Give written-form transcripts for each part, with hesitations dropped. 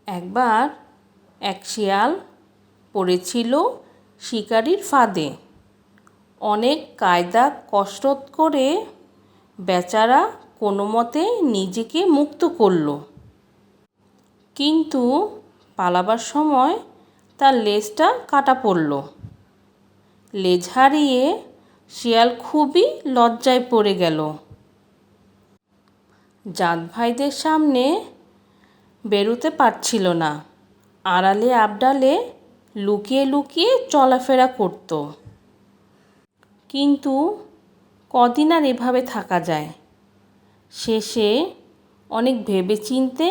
একবার এক শিয়াল পড়েছিল শিকারির ফাঁদে। অনেক কায়দা কসরত করে বেচারা কোনো মতে নিজেকে মুক্ত করল। কিন্তু পালাবার সময় তার লেজটা কাটা পড়ল। লেজ হারিয়ে শিয়াল খুবই লজ্জায় পড়ে গেল। জাত ভাইদের সামনে বেরোতে পারছিল না। আড়ালে আবডালে লুকিয়ে লুকিয়ে চলাফেরা করত। কিন্তু কদিন আর এভাবে থাকা যায়। শেষে অনেক ভেবেচিন্তে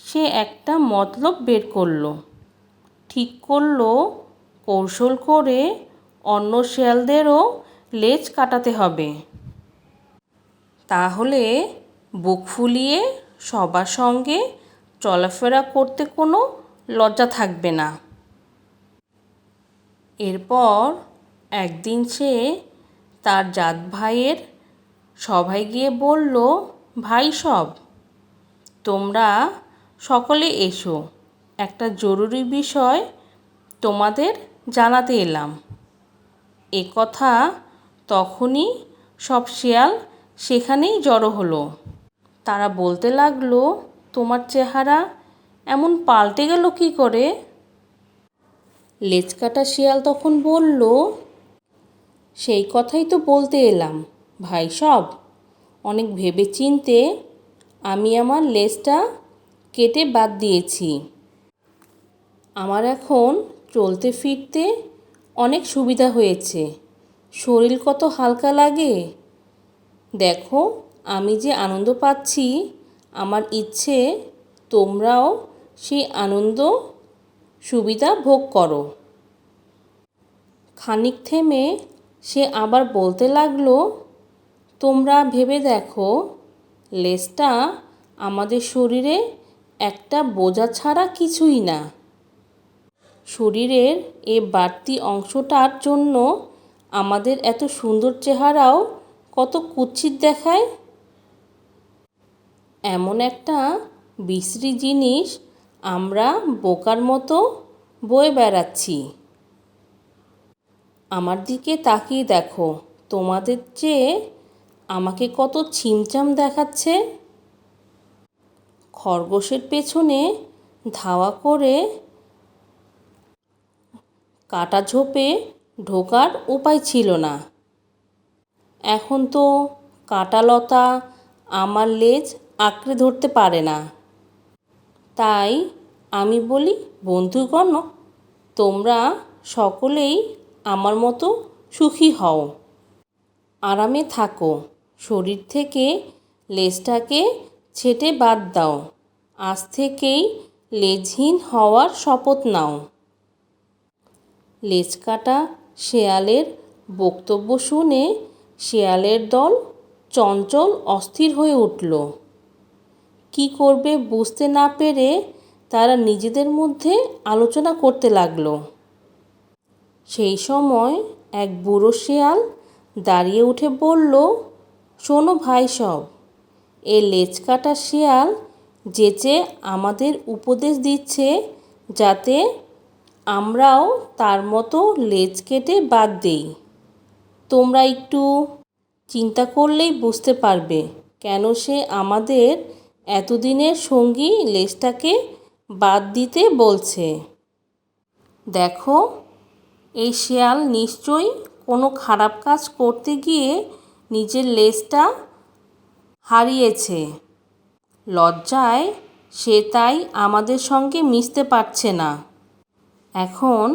সে একটা মতলব বের করলো। ঠিক করলো কৌশল করে অন্য শিয়ালদেরও লেজ কাটাতে হবে। তাহলে বুক ফুলিয়ে সবার সঙ্গে চলাফেরা করতে কোনো লজ্জা থাকবে না। এরপর একদিন সে তার জাত ভাইয়ের সভায় গিয়ে বলল, ভাই সব, তোমরা সকলে এসো, একটা জরুরি বিষয় তোমাদের জানাতে এলাম। এ কথা তখনই সব শিয়াল সেখানেই জড়ো হলো। তারা বলতে লাগলো, তোমার চেহারা এমন পাল্টে গেল কী করে? লেজকাটা শিয়াল তখন বলল, সেই কথাই তো বলতে এলাম ভাই সব। অনেক ভেবেচিন্তে আমি আমার লেজটা কেটে বাদ দিয়েছি। আমার এখন চলতে ফিরতে অনেক সুবিধা হয়েছে। শরীর কত হালকা লাগে। দেখো আমি যে আনন্দ পাচ্ছি, আমার ইচ্ছে তোমরাও সেই আনন্দ সুবিধা ভোগ করো। খানিক থেমে সে আবার বলতে লাগলো, তোমরা ভেবে দেখো, লেজটা আমাদের শরীরে একটা বোঝা ছাড়া কিছুই না। শরীরের এ বাড়তি অংশটার জন্য আমাদের এত সুন্দর চেহারাও কত কুৎসিত দেখায়। এমন একটা বিশ্রী জিনিস আমরা বোকার মতো বয়ে বেড়াচ্ছি। আমার দিকে তাকিয়ে দেখো, তোমাদের চেয়ে আমাকে কত ছিমছাম দেখাচ্ছে। খরগোশের পেছনে ধাওয়া করে কাটা ঝোপে ঢোকার উপায় ছিল না। এখন তো কাটা লতা আমার লেজ আঁকড়ে ধরতে পারে না। তাই আমি বলি, বন্ধুগণ, তোমরা সকলেই আমার মতো সুখী হও, আরামে থাকো। শরীর থেকে লেজটাকে ছেঁটে বাদ দাও। আজ থেকেই লেজহীন হওয়ার শপথ নাও। লেজ কাটা শেয়ালের বক্তব্য শুনে শেয়ালের দল চঞ্চল অস্থির হয়ে উঠল। কি করবে বুঝতে না পেরে তারা নিজেদের মধ্যে আলোচনা করতে লাগলো। সেই সময় এক বুড়ো শেয়াল দাঁড়িয়ে উঠে বলল, শোনো ভাই সব, এ লেজ কাটা শেয়াল যেচে আমাদের উপদেশ দিচ্ছে যাতে আমরাও তার মতো লেজ কেটে বাদ দেই। তোমরা একটু চিন্তা করলেই বুঝতে পারবে কেন সে আমাদের এতদিনের সঙ্গী লেজটাকে বাদ দিতে বলছে। দেখো, এই শেয়াল নিশ্চয়ই কোনো খারাপ কাজ করতে গিয়ে নিজের লেজটা হারিয়েছে। লজ্জায় সে তাই আমাদের সঙ্গে মিশতে পারছে না। এখন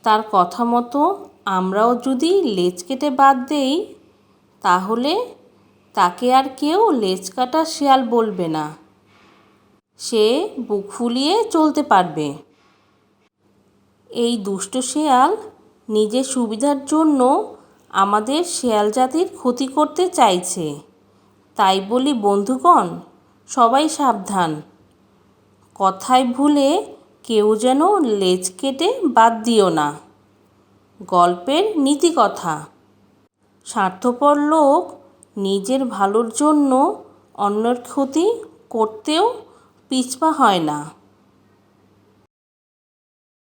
তার কথা মতো আমরাও যদি লেজ কেটে বাদ দেই, তাহলে তাকে আর কেউ লেজ কাটা শেয়াল বলবে না। সে বুক ফুলিয়ে চলতে পারবে। এই দুষ্ট শেয়াল নিজের সুবিধার জন্য আমাদের শেয়াল জাতির ক্ষতি করতে চাইছে। তাই বলি বন্ধুগণ, সবাই সাবধান। কথায় ভুলে কেউ যেন লেজ কেটে বাদ দিও না। গল্পের নীতিকথা, স্বার্থপর লোক নিজের ভালোর জন্য অন্যের ক্ষতি করতেও পিছপা হয় না।